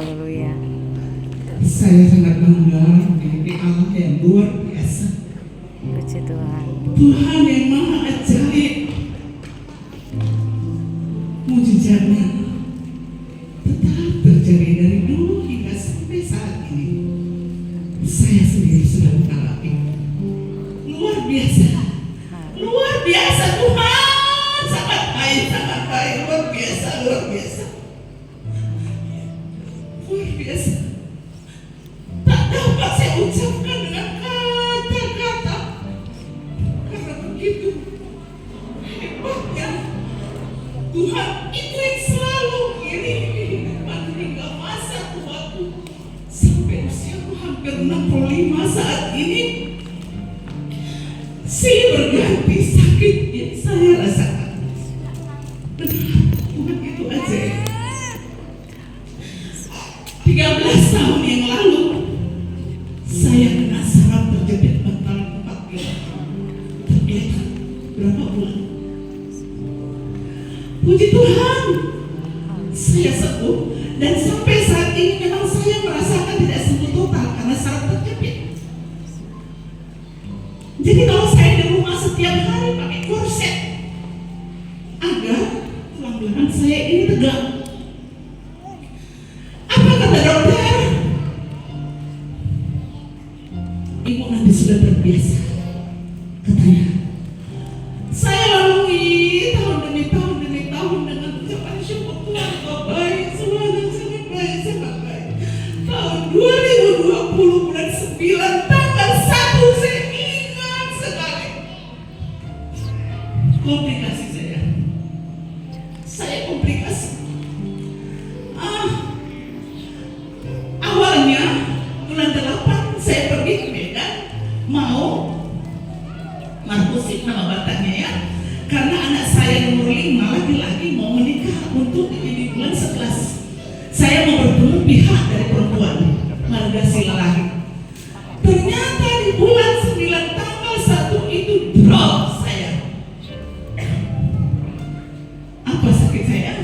Haleluya. Saya sangat bangga memiliki Allah yang luar biasa. Puji Tuhan. Tuhan yang maha ajaib. Mujizatnya tetap terjadi dari dulu hingga sampai saat ini. Saya sendiri sudah mengalami. Luar biasa. Luar biasa Tuhan. Sangat baik, sangat baik. Luar biasa, luar biasa. Luar biasa. Tak dapat saya ucapkan dengan kata-kata. Karena begitu hebatnya Tuhan itu yang selalu mengiringi kehidupan hingga masa tuaku sampai usiaku hampir 65 saat ini. Silih berganti sakit yang saya rasakan. Benar, Tuhan itu ajaib. 13 tahun yang lalu saya kena saraf terjepit bantal 4 kilo. Tergeletak berapa bulan? Puji Tuhan, saya sembuh dan sampai saat ini memang saya merasakan tidak sembuh total karena saraf terjepit. Jadi kalau saya di rumah setiap hari pakai korset agar tulang belakang saya ini tegak. Apa kata dokter? Ibu nanti sudah terbiasa, katanya. Saya lalui tahun demi tahun dengan ucapan syukur Tuhan, kau baik, semuanya sangat baik, sangat baik. Tahun 2020 bulan 9 tanggal 1 saya ingat sekali komplikasi saya komplikasi. Awalnya bulan 8 saya pergi ke Medan mau Markusik nama batanya ya, karena anak saya nomor 5 laki-laki mau menikah untuk di bulan 11. Saya mau bertemu pihak dari perempuan marga laki. Ternyata di bulan 9 tanggal 1 itu drop saya. Apa sakit saya?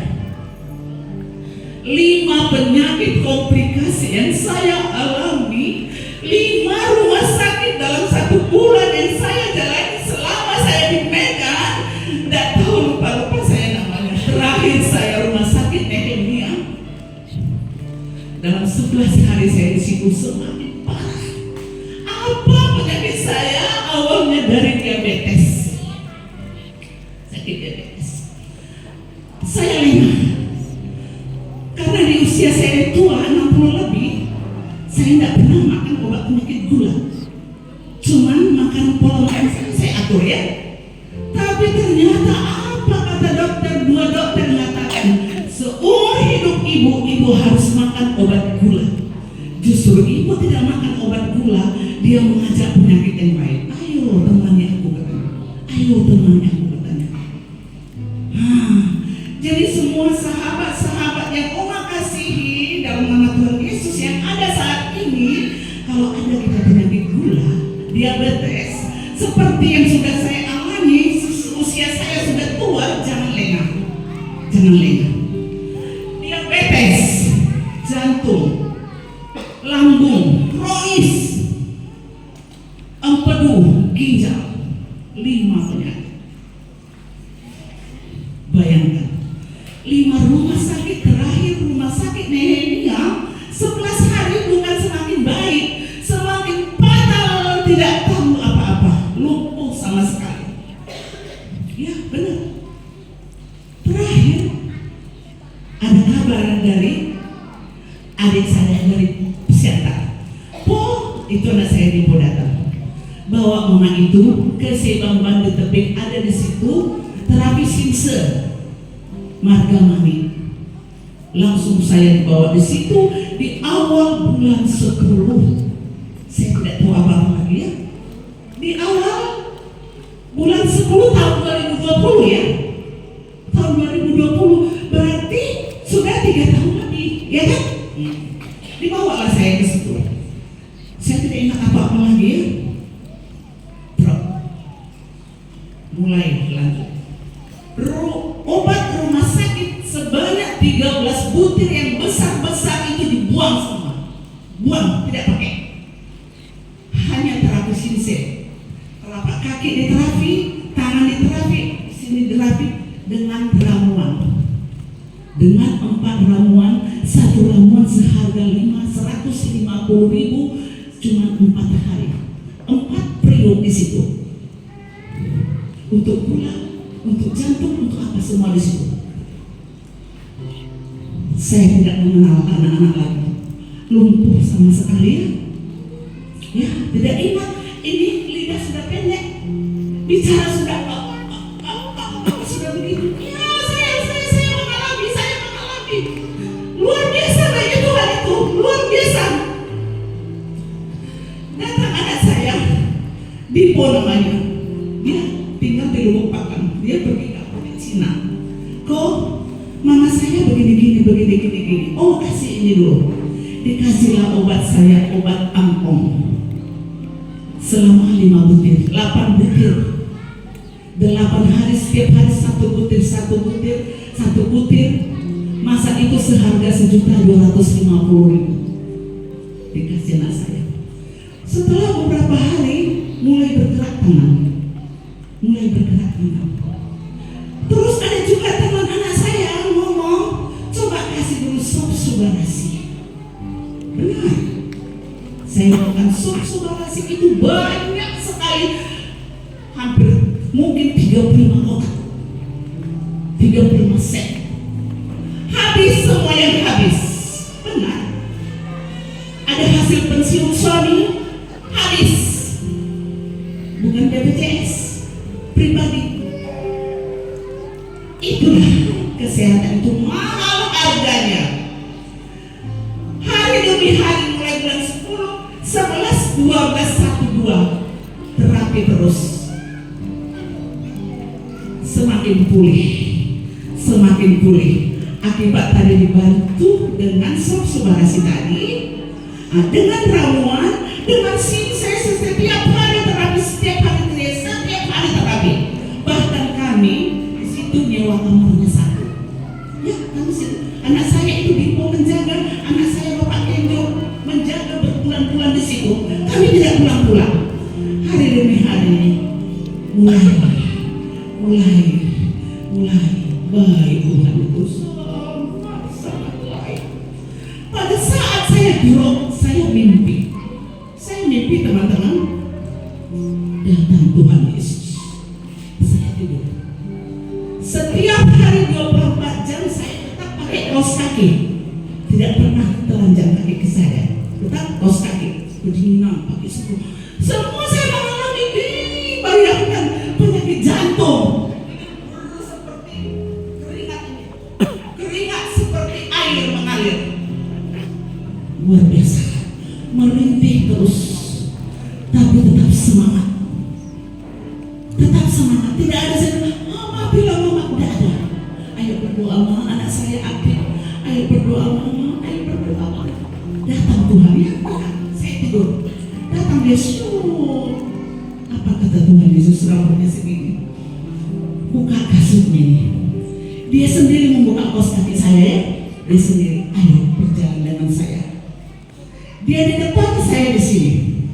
5 penyakit komplikasi yang saya alami, 5 rumah sakit dalam 1 bulan yang saya jalani selama saya di Medan. Tidak tahu, lupa saya namanya. Terakhir saya rumah sakit Nehemia. Dalam 11 hari saya di situ semakin parah. Apa penyakit saya? Awalnya dari diabetes. Sakit diabetes. Saya lima. Karena di usia saya tua 60 lebih, saya tidak pernah makan obat penyakit gula. Cuman makan pola makan saya atur ya. Tapi ternyata apa kata dokter? 2 dokter mengatakan seumur hidup ibu harus makan obat gula. Justru ibu tidak makan obat gula, dia mengajak penyakit yang baik. Ayo temani aku katanya. Ayo temani aku katanya. Jadi semua sahabat-sahabat yang Oma kasihi dalam nama Tuhan Yesus yang ada saat ini, kalau ada kita penyakit gula, diabetes, seperti yang sudah saya alami, usia saya sudah tua, jangan lengah. Jangan lengah. Diabetes, jantung, lambung, kronis, empedu, ginjal, 5 penyakit. Bayangkan, 5 rumah sakit terakhir, rumah sakit Nehemia, 11 hari bukan semakin baik, semakin fatal, tidak tahu apa-apa, lumpuh sama sekali. Ya benar. Terakhir ada kabar dari adik saya dari psikiater. Itu anak saya di datang, bawa mama itu ke Sebang di Tepik, ada di situ terapi simse marga mami. Langsung saya dibawa di situ di awal bulan 10. Saya tidak tahu apa-apa lagi ya. Di awal bulan 10 tahun 2020 ya. Tahun 2020 berarti sudah 3 tahun lebih, ya kan? Dibawalah saya ke situ. Saya tidak ingat apa-apa lagi ya. Drop. Mulai lanjut. Obat rumah sakit sebanyak 13 butir yang besar-besar itu dibuat buang, tidak pakai. Hanya terapi sinsel. Telapak kaki diterapi, tangan diterapi, sini diterapi dengan ramuan. Dengan 4 ramuan, 1 ramuan seharga 150.000, cuma 4 hari. 4 periode di situ. Untuk gula, untuk jantung, untuk apa semua di situ. Saya tidak mengenal anak-anak lagi, lumpuh sama sekali. Ya, tidak ingat. Ini lidah sudah pendek, bicara sudah sudah begitu. Ya, saya mengalami. Luar biasa bagi Tuhan itu, luar biasa. Datang anak saya, Dipo namanya. Dia tinggal di Lubuk Pakam. Dia pergi ke Cina. Kok mama saya begini. Oh, kasih ini dulu. Dikasihlah obat saya, obat angkong. Selama 5 butir, 8 butir. 8 hari, setiap hari 1 butir. Masa itu seharga 1.250.000. Dikasih anak saya. Setelah beberapa hari mulai bergerak tangan. Terus ada juga teman anak saya ngomong, coba kasih dulu sop subarasi. Benar. Saya makan sop subarasi itu banyak sekali, hampir mungkin 35 kotak, 35 set. Habis semua yang habis. Benar. Ada hasil pensiun suami, habis. Bukan BPJS pribadi. Itulah kesehatan itu mahal harganya. Hari demi hari mulai bulan 10, 11, 12, 1, 2 terapi terus. Semakin pulih. Akibat tadi dibantu dengan sop subarasi tadi, dengan ramuan, dengan sinsel setiap hari terapi, setiap hari terapi. Bahkan kami di situ nyewa kamarnya 1. Ya, kami situ. Anak saya itu Dipo menjaga, anak saya Bapak Kenjo menjaga berbulan-bulan di situ. Kami tidak pulang-pulang. Hari demi hari mulai baik Tuhan itu sangat baik. Pada saat saya drop, saya mimpi teman-teman, datang Tuhan Yesus. Saya tidur. Setiap hari 24 jam saya tetap pakai kaos kaki. Tidak pernah telanjang kaki ke saya. Tetap kaos kaki. Kedinginan pakai siku. Semua saya mengalami ini. Bayangkan penyakit jantung. Seperti keringat ini. Keringat seperti air mengalir. Luar biasa. Merintih terus. Tapi tetap semangat. Tidak ada saya bilang, mama bilang mama, tidak ada. Ayo berdoa mama, anak saya aktif. Ayo berdoa mama. Datang Tuhan ya, saya tidur. Datang Yesus. Apa kata Tuhan Yesus? Rambutnya segini. Buka kasutnya ini. Dia sendiri membuka kaos kaki saya ya. Dia sendiri. Ayo berjalan dengan saya. Dia di depan, saya di sini.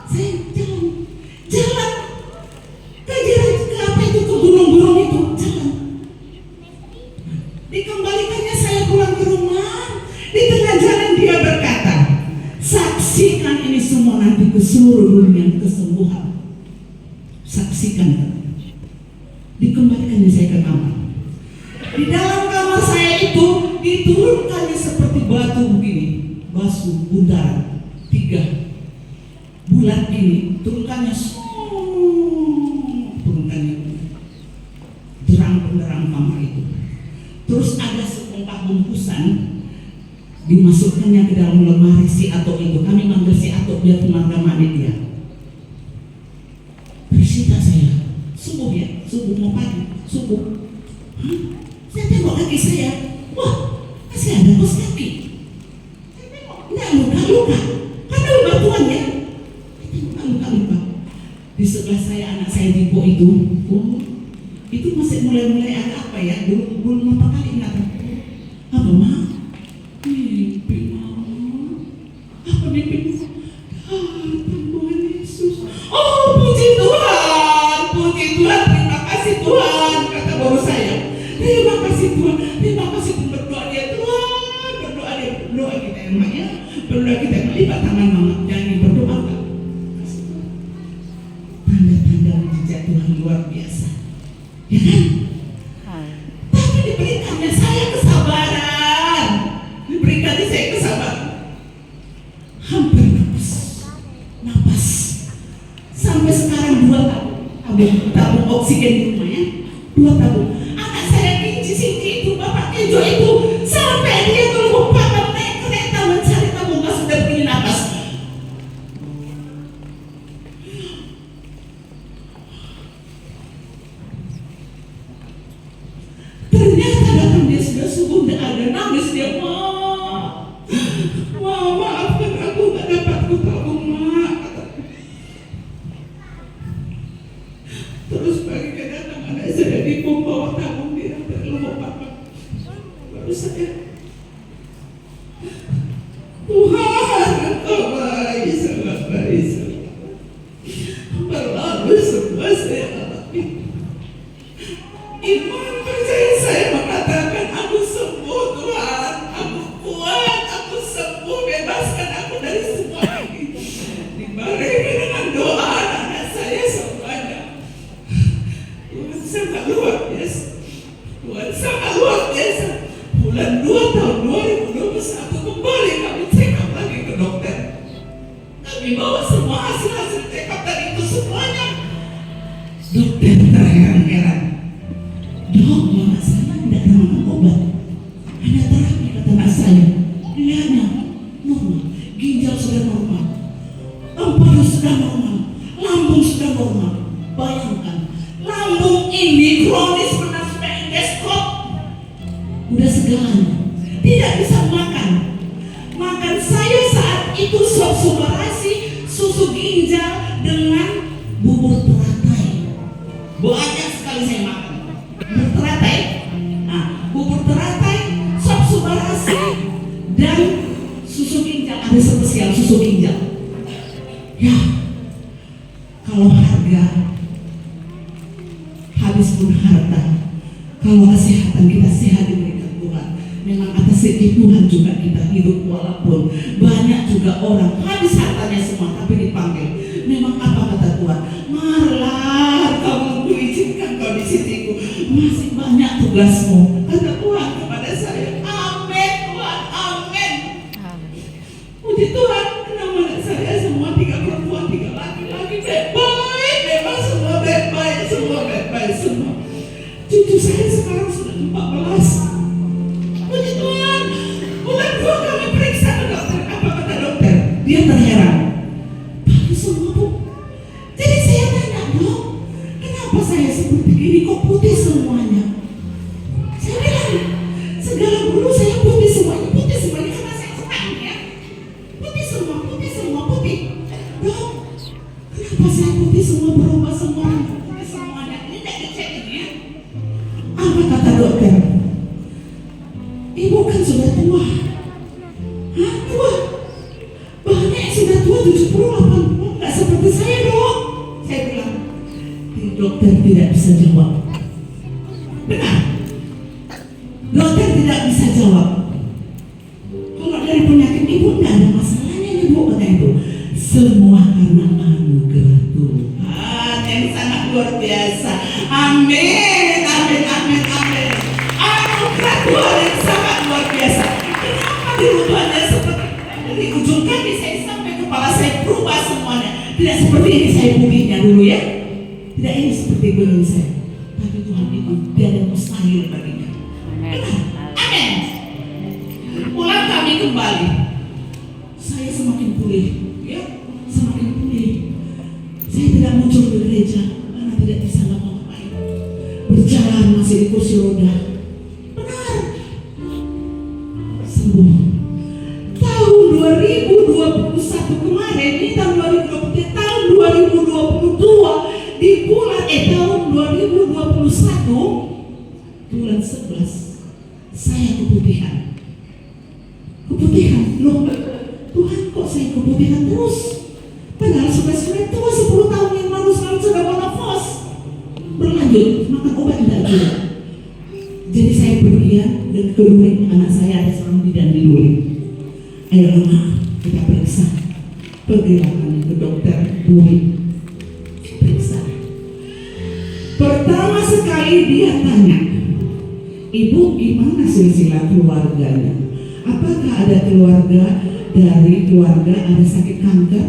Saya jalan. Ke gunung-gunung itu jalan. Dikembalikannya saya pulang ke rumah. Di tengah jalan dia berkata, saksikan ini semua nanti ke seluruh dunia kesembuhan. Saksikan. Dikembalikannya saya ke kamar. Di dalam kamar saya itu diturunkannya seperti batu begini, batu bundaran 3 bulat ini, turunkannya derang kamar itu. Terus ada sepongkah bungkusan, dimasukkannya ke dalam lemari si Atok itu. Kami manggil si Atok, biar teman-teman dia. Bersita saya, subuh mau pagi, subuh. Saya tengok kaki saya, wah, masih ada kaos kaki. Saya tengok, enggak luka, kan ada batuan ya. Saya tengok luka. Di sebelah saya anak saya Dipo itu, itu masih mulai agak apa ya, belum berapa kali ingat apa mah? Mimpi mama. Apa mimpi maknya perlu kita melipat tangan mama, jangan berdoa. Tanda-tanda mujizat Tuhan luar biasa, ya kan? Tapi diberikannya saya kesabaran, diberikannya saya kesabaran. Hampir napas sampai sekarang 2 tabung oksigen di rumahnya, 2 tabung. Anak saya Cindy itu, bapak Ejo itu, sampai dia kalau bapak naik kereta mencari tabung gas sudah begini napas. Ternyata datang dia sudah subuh, tidak ada, nangis dia, maafkan aku gak dapat ku tabung, mak. Terus pagi dia datang, anak saya dibawa tabung dia terlalu papa. Baru saya, Tuhan Engkau baik, sangat baik, berlalu semua saya alami. Iman percaya saya mengatakan aku sembuh Tuhan, aku kuat, aku sembuh, bebaskan aku dari semua ini. Dibarengi dengan doa anak saya semuanya. Tuhan sangat luar biasa, Tuhan sangat luar biasa. Bulan 2 tahun 2021 kembali kami check up lagi ke dokter. Kami bawa semua hasil check up tadi itu semuanya. Dokter terheran-heran. Dok, mama saya tidak termakan obat. Hanya terapi, kata anak saya. Lihatnya normal, ginjal sudah normal, empedu sudah normal, lambung sudah normal. Bayangkan, lambung ini kronis pernah sampai endoscop. Udah segalanya, tidak bisa makan. Makan saya saat itu sop subarasi, susu ginjal dengan bubur teratai. Banyak sekali saya makan bubur teratai. Nah, bubur teratai, sop subarasi, dan susu ginjal. Ada spesial susu ginjal. Ya, kalau harga habis pun harta, kalau kesehatan kita sehat diberikan Tuhan. Memang atas rezeki Tuhan juga kita hidup, walaupun banyak juga orang habis hartanya semua tapi dipanggil. Memang apa kata Tuhan? Marlah, kamu kuizinkan kondisiku, masih banyak tugasmu, kata Tuhan kepada saya. Amin Tuhan, amin. Puji Tuhan, kenapa saya semua 3 perempuan 3 laki-laki baik, memang semua baik-baik, semua baik-baik semua. Cucu saya sekarang sudah 14. Puji Tuhan, bulan 2 kami periksa ke dokter. Apa kata dokter? Dia terheran. Bagus semua, Bu. Jadi saya tanya, Dok, kenapa saya seperti ini kok putih semuanya? Saya bilang, segala bulu saya putih semuanya karena saya senang ya. Putih semua, putih. Dok, kenapa saya putih semua, berubah semuanya? Putih semuanya, ini tidak dicek ini ya. Apa kata dokter? Ibu kan sudah tua. Hah, tua? Banyak yang sudah tua 70, 80. Nggak seperti saya, Dok. Saya bilang, dokter tidak bisa jawab. Benar. Dokter tidak bisa jawab. Kalau dari penyakit ibu nggak ada masalahnya, Ibu kata itu. Semua karena anugerah Tuhan yang sangat luar biasa. Amin, amin, amin, amin. Anugerah Tuhan yang sangat luar biasa. Kenapa dirubahnya seperti dari ujung kaki saya sampai kepala saya berubah semuanya? Tidak seperti ini saya putihnya dulu ya. Tidak ini seperti belum saya. Tapi Tuhan itu tidak ada mustahil baginya. Amin. Pulang kami kembali. Saya semakin pulih, ya, semakin pulih. Saya tidak muncul di gereja karena tidak bisa ngapa-ngapain. Berjalan masih di kursi roda. Benar. Sembuh. Tahun 2021 kemarin, ini tahun 2023, tahun 2022 di tahun 2021 bulan 11 saya keputihan. Loh, Tuhan kok saya keputihan terus? Padahal sudah tua 10 tahun yang lalu selalu sudah menopause. Berlanjut, makan obat tidak juga. Jadi saya pergi ya, dan keduri anak saya ada seorang bidan di Duri. Ayo kita periksa. Pergilah kami ke dokter Dwi. Periksa. Pertama sekali dia tanya, ibu gimana silsilah keluarganya? Apakah ada keluarga dari keluarga ada sakit kanker?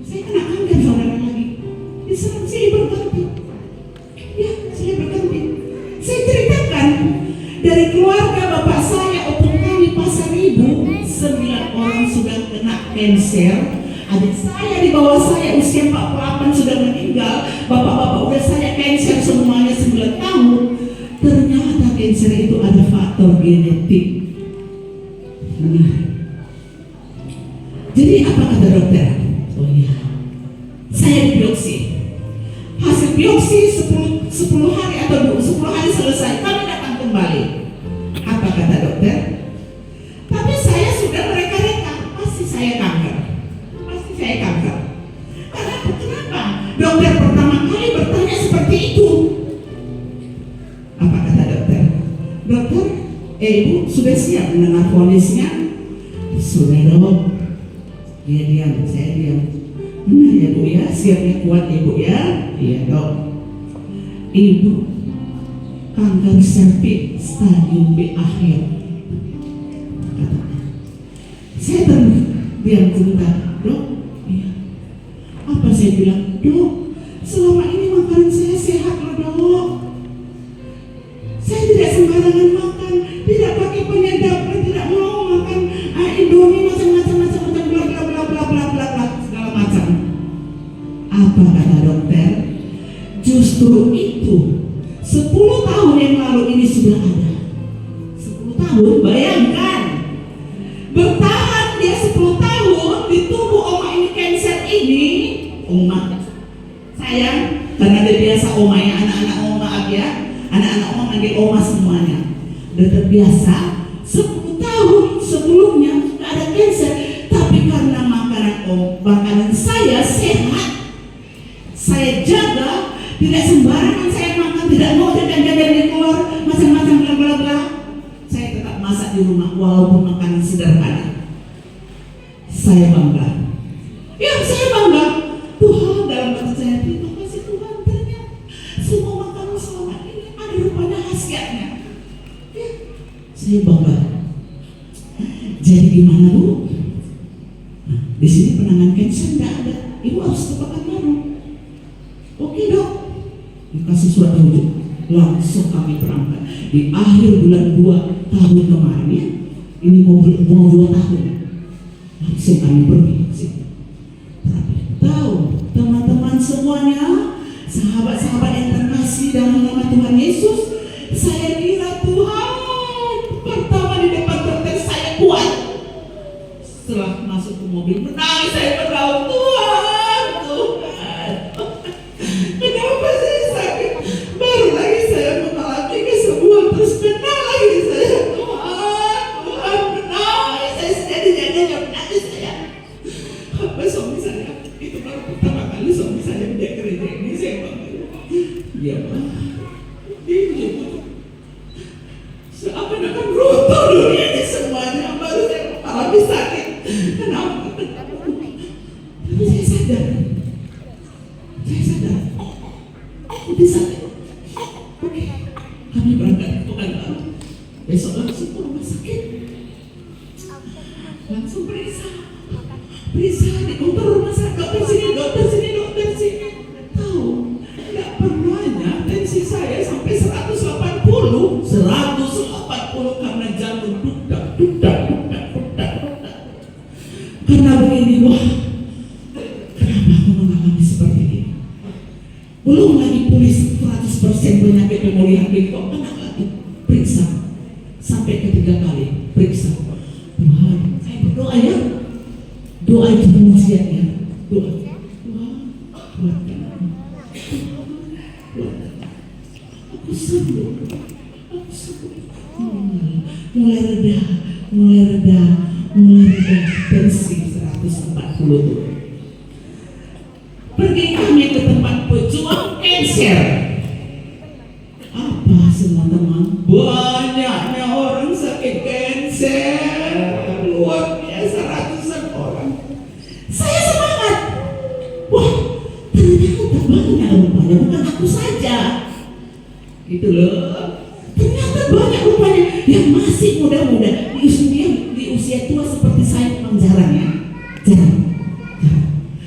Saya kena kanker saudara lagi. Diserang saya berganti. Ya, saya berganti. Saya ceritakan dari keluarga bapak saya, opung kami Pasaribu, 9 orang sudah kena kanker. Adik saya di bawah saya usia 48 sudah meninggal. Bapak-bapak udah saya kanker semuanya 9 tahun. Ternyata kanker itu ada faktor genetik. Nah, jadi apa kata dokter? Oh iya, saya biopsi. Hasil biopsi 10 hari atau 10 hari selesai, kami datang kembali. Apa kata dokter? Tapi saya sudah mereka-reka, pasti saya kanker. Pasti saya kanker. Kenapa? Dokter pertama kali bertanya seperti itu. Apa kata dokter? Dokter, ibu sudah siap mendengar vonisnya? Sudah dok. Dia diam, saya diam. Benar ya bu ya, siapnya kuat ibu ya. Iya dok. Ibu kanker serviks stadium B akhir. Kata. Saya diam sebentar, dok. Iya. Apa saya bilang, dok? Selama ini makanan saya sehat loh dok. Saya tidak sembarangan makan, tidak pakai penyedap, tidak mau makan Indomie macam-macam bla bla bla bla bla bla bla segala macam. Apa kata dokter? Justru itu 10 tahun yang lalu ini sudah ada. 10 tahun, bayangkan. Bertahan dia 10 tahun di tubuh oma ini kanker ini. Oma sayang, karena dia biasa omanya anak-anak oma ya. Anak-anak oma manggil oma semuanya. Udah terbiasa. 10 tahun sebelumnya gak ada kanker, tapi karena makanan saya sehat, saya jaga, tidak sembarangan saya makan, tidak mau jajan-jajan di luar, macam-macam bla bla bla. Saya tetap masak di rumah walaupun makanan sederhana. Saya bangga. Ya saya bangga. Tuhan dalam hati saya, terima kasih Tuhan, ternyata semua makanan selama ini ada rupanya khasiatnya. Ya, saya bangga. Jadi gimana bu? Nah, di sini penanganan kanker tidak ada. Ibu harus ke Pekanbaru. Oke dok. Dikasih surat rujuk. Langsung kami berangkat. Di akhir bulan 2 tahun kemarin ya. Ini mau 2 tahun. Langsung kami pergi. Tahu teman-teman semuanya, sahabat-sahabat yang terkasih dalam nama Tuhan Yesus, saya kira Tuhan pertama di depan dokter saya kuat. Setelah masuk ke mobil menangis saya berdoa, Tuhan, kenapa saya sakit? Baru lagi saya mengalami kesembuhan, terus kena lagi saya. Tuhan menangis saya sejadi-jadinya menangis saya. Apa suami saya itu baru pertama kali suami saya pindah gereja ini, saya panggil dia pak, dia seakan-akan runtuh dunia ini semuanya, baru saya mengalami sakit. Kenapa? Tapi saya sadar lebih sakit. Oke, kami berangkat ke Pekanbaru. Besok langsung ke rumah sakit, langsung periksa di dokter rumah sakit, dokter sini. Tahu, nggak pernahnya tensi saya sampai 180 karena jantung dudak. Karena begini, wah, kenapa aku mengalami seperti ini? Belum lagi pulih 100% penyakit pemulihan kok kena lagi periksa sampai ketiga kali periksa. Tuhan, saya berdoa ya. Doa itu pengusiannya. Doa. Tuhan, aku sembuh. Mulai reda. Tensi 140. Pergi kami ke tempat pejuang kanker. Apa semua teman? Banyaknya orang sakit kanker. Luar biasa. gitu loh. Ternyata banyak rupanya yang masih muda-muda di usia tua seperti saya memang jarang ya. Jarang.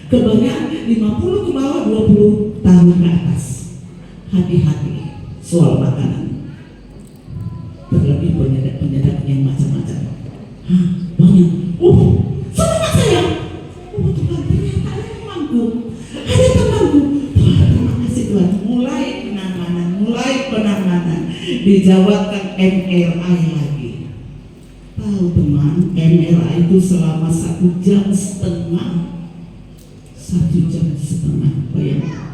Kebanyakan 50 ke bawah, 20 tahun ke atas. Hati-hati soal makanan. Terlebih penyedap yang macam-macam. Banyak. Semangat saya. Tuhan, ternyata ada temanku. Terima kasih Tuhan. Mulai penanganan. Dijawabkan MRI lagi. Tahu teman, MRI itu selama 1,5 jam. 1,5 jam. Bayangkan.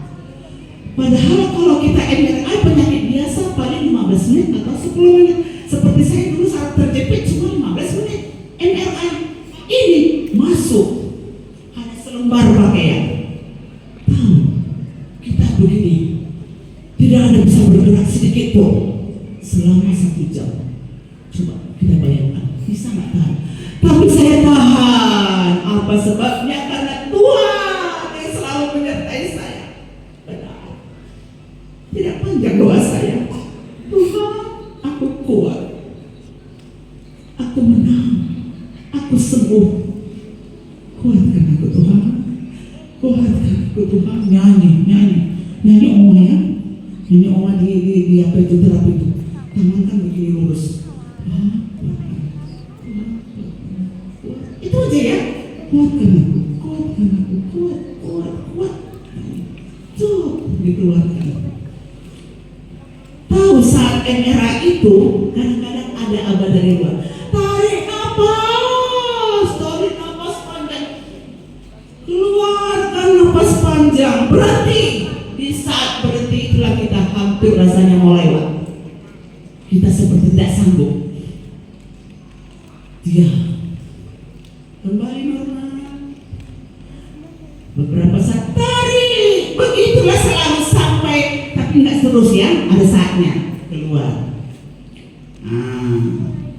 Padahal kalau kita MRI penyakit biasa paling 15 menit atau 10 menit. Seperti saya dulu saat terjepit cuma 15 menit. MRI ini masuk hanya selembar pakaian. Tahu, kita begini, tidak ada bisa bergerak sedikit pun selama 1 jam. Coba kita bayangkan, bisa nggak tahan? Tapi saya tahan. Apa sebabnya? Karena Tuhan yang selalu menyertai saya. Benar. Tidak panjang doa saya. Tuhan, aku kuat. Aku menang. Aku sembuh. Kuatkan aku Tuhan. Kuatkan aku Tuhan. Nyanyi oma ya. Nyanyi oma di apa itu terapi itu. Tangan kan begini lurus. Itu aja ya. Kuatkan aku. Kuat. Tuh, dikeluarkan. Tahu saat MRI itu kadang-kadang ada abah dari luar. Tarik napas panjang. Keluarkan napas panjang. Berhenti. Di saat berhenti itulah kita hampir rasanya mau lewat. Kita seperti tidak sanggup. Dia kembali normal. Beberapa saat tarik. Begitulah selalu sampai. Tapi nggak terus ya. Ada saatnya keluar.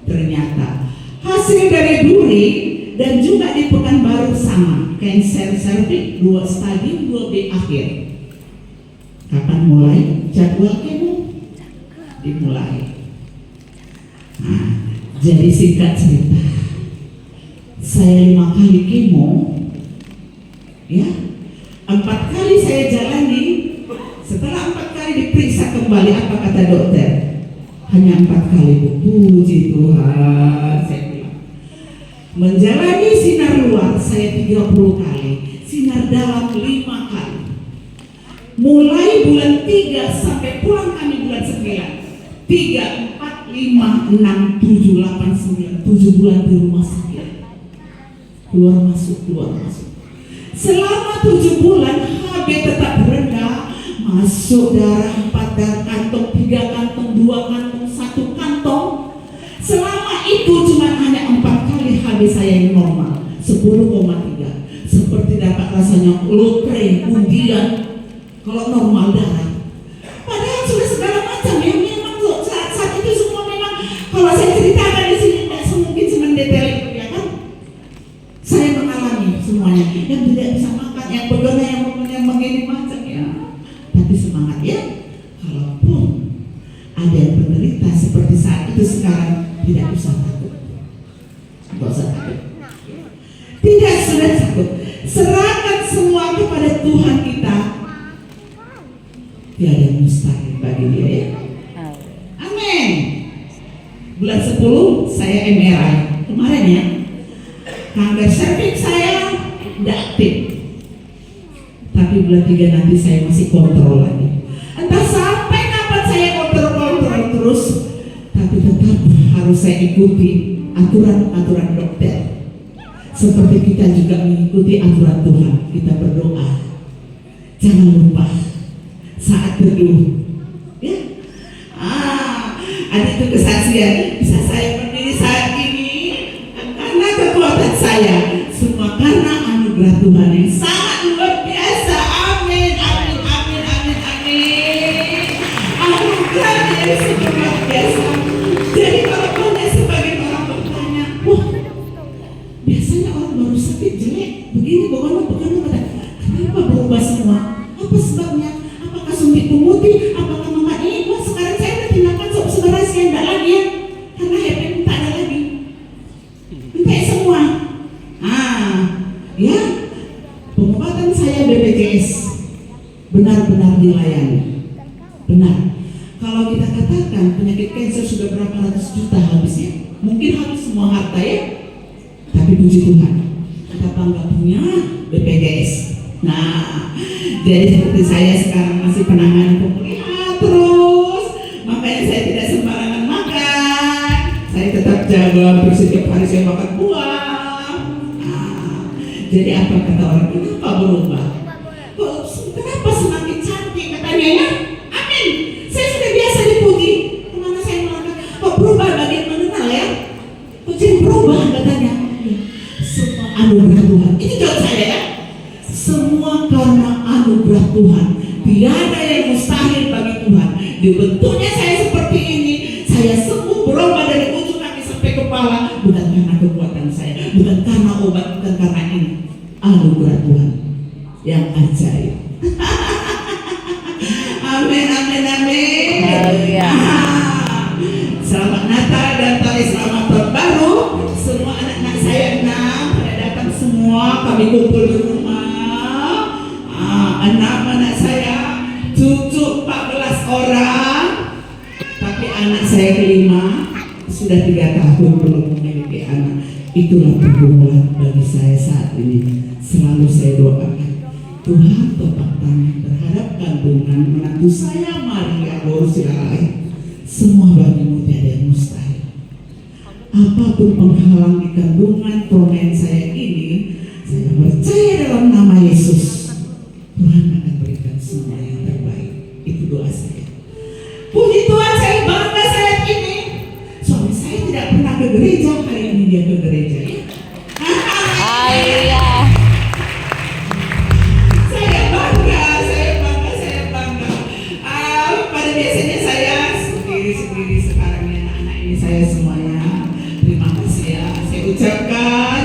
Ternyata hasil dari duri dan juga di Pekanbaru sama. Cancer cervix 2 stadium 2B akhir. Kapan mulai? Jadwal kemo dimulai. Jadi singkat cerita, saya 5 kali kemo, ya, 4 kali saya jalani. Setelah 4 kali diperiksa kembali, apa kata dokter? Hanya 4 kali, Bu. Puji Tuhan, saya bilang. Menjalani sinar luar saya 30 kali, sinar dalam 5 kali. Mulai bulan 3 sampai pulang kami bulan 9. 3, 4, 5, 6, 7, 8, 9, 7 bulan di rumah sakit. Keluar masuk. Selama 7 bulan HB tetap rendah. Masuk darah 4 darah kantong, 3 kantong, 2 kantong, 1 kantong. Selama itu cuma hanya 4 kali HB saya yang normal, 10,3. Seperti dapat rasanya lotre, undian. Kalau normal darah. Padahal sudah segala macam ya. Memang saat itu semua memang kalau saya ceritakan di sini tidak semungkin mendetail itu ya kan. Saya mengalami semuanya. Yang tidak bisa makan, yang berdoa, yang begini macam ya. Tapi semangat ya. Kalaupun ada yang menderita seperti saat itu sekarang, tidak usah takut. Tidak usah takut. Tidak sudah takut. Serahkan semua kepada Tuhan kita. Tiada yang mustahil bagi dia ya. Amin. Bulan 10 saya MRI kemarin ya. Kanker serviks saya tidak aktif. Tapi bulan 3 nanti saya masih kontrol lagi. Entah sampai kapan saya kontrol terus. Tapi tetap harus saya ikuti aturan-aturan dokter. Seperti kita juga mengikuti aturan Tuhan. Kita berdoa. Jangan lupa saat berdoa, ya. Ada itu kesaksian. Bisa saya berdiri saat ini karena kekuatan saya, semua karena anugerah Tuhan yang sangat luar biasa. Amin. Anugerah yang sangat luar biasa. Jadi kalau banyak sebagian orang bertanya, wah, biasanya orang baru sakit jelek, begini, bagaimana, kenapa berubah semua? Apa sebabnya? Apakah suntik pemutih? Apakah mama ini? Wah, sekarang saya ya. Tapi puji Tuhan, kita bangga punya BPJS. Nah, jadi seperti saya sekarang masih penanganan pemulihan terus, makanya saya tidak sembarangan makan. Saya tetap jaga setiap hari saya makan buah. Nah, jadi apa kata orang, kenapa berubah? Kenapa semakin cantik katanya ya? Amin. Saya sudah biasa dipuji. Kemana saya melakukan? Kok berubah bagian mengenal ya? Kok berubah katanya? Semua anugerah Tuhan. Itu jawab saya ya. Semua karena anugerah Tuhan. Tiada yang mustahil bagi Tuhan. Dibentuknya saya seperti ini. Saya sembuh berubah dari ujung kaki sampai kepala. Bukan karena kekuatan saya. Bukan karena obat. Bukan karena ini. Anugerah Tuhan yang ajaib. Amin, amin, amin. Haleluya. Selamat Natal dan selamat tahun baru. Semua anak-anak saya 6 pada datang semua. Kami kumpul di rumah. Anak-anak saya cucu 14 orang. Tapi anak saya kelima sudah 3 tahun belum memiliki anak. Itulah pergumulan bagi saya saat ini. Selalu saya doakan, Tuhan topang tangan berhadapkan dengan menantu saya Maria Borsilai. Semua bagimu tiada yang mustahil. Apapun penghalang di kandungan promen saya ini, saya percaya dalam nama Yesus, Tuhan akan berikan semua yang terbaik. Itu doa saya. Puji Tuhan, saya bangga saat ini. Suami saya tidak pernah ke gereja, hari ini dia ke gereja ya. Haleluya. Saya bangga. Pada biasanya saya sendiri sekarang ya, anak-anak ini saya semuanya. Terima kasih ya, saya ucapkan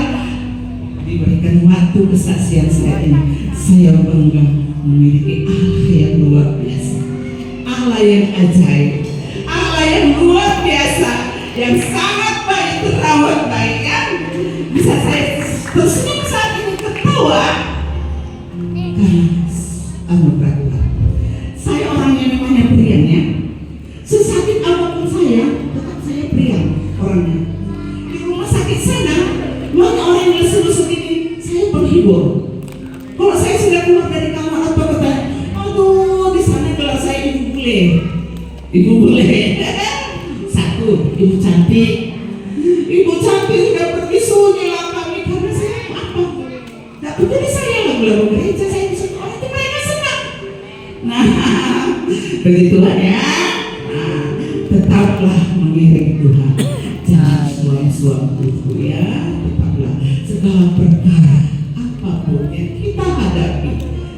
diberikan waktu kesaksian saya ini. Saya bangga memiliki Allah yang luar biasa, Allah yang ajaib, Allah yang luar biasa, yang sangat baik, terawat baik ya. Bisa saya tersenyum saat ini, ketawa karena anugerah Tuhan. Saya orang yang namanya Prian ya. Sesakit apapun saya, tetap saya Prian orangnya. Di rumah sakit sana, banyak orang yang lesu-lesu ini, saya penghibur. Kalau saya sudah keluar dari kamar atau kata, aduh di sana gelar saya ibu bule. Ibu bule. Satu, ibu cantik. Ibu cantik sudah pergi sunyi lah kami karena saya apa? Tidak peduli saya lagu-lagu gereja, saya bisa orang itu mereka senang. Nah, begitulah ya. Nah, tetaplah mengiring Tuhan. Jangan suam-suam tubuh ya. Tetaplah segala perkara apapun yang kita hadapi.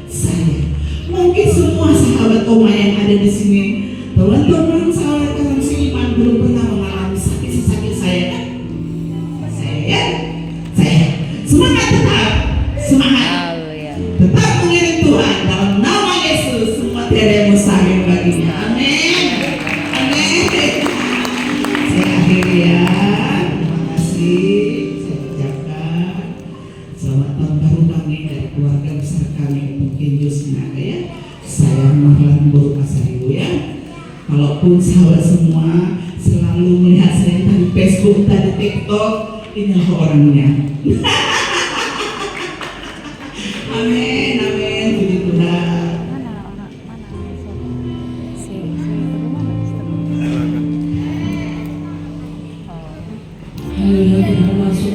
Saya mungkin semua sahabat Oma yang ada di sini, teman-teman sahabat dalam seiman belum pernah mengalami sakit saya kan? Saya ya, saya semangat tetap, semangat. Haleluya. Tetap mengiring Tuhan dalam nama Yesus. Semua tiada yang mustahil baginya. Amin. Amin. Saya akhiri ya. Terima kasih. Saya ucapkan selamat tahun baru kami dari keluarga besar kami mungkin Yusnaga ya. Saya Mahlan Boru Pasaribu ya. Kalaupun sahabat semua selalu melihat saya di Facebook, di TikTok, inilah orangnya. Amin, amin, puji Tuhan. Haleluya, kita masuk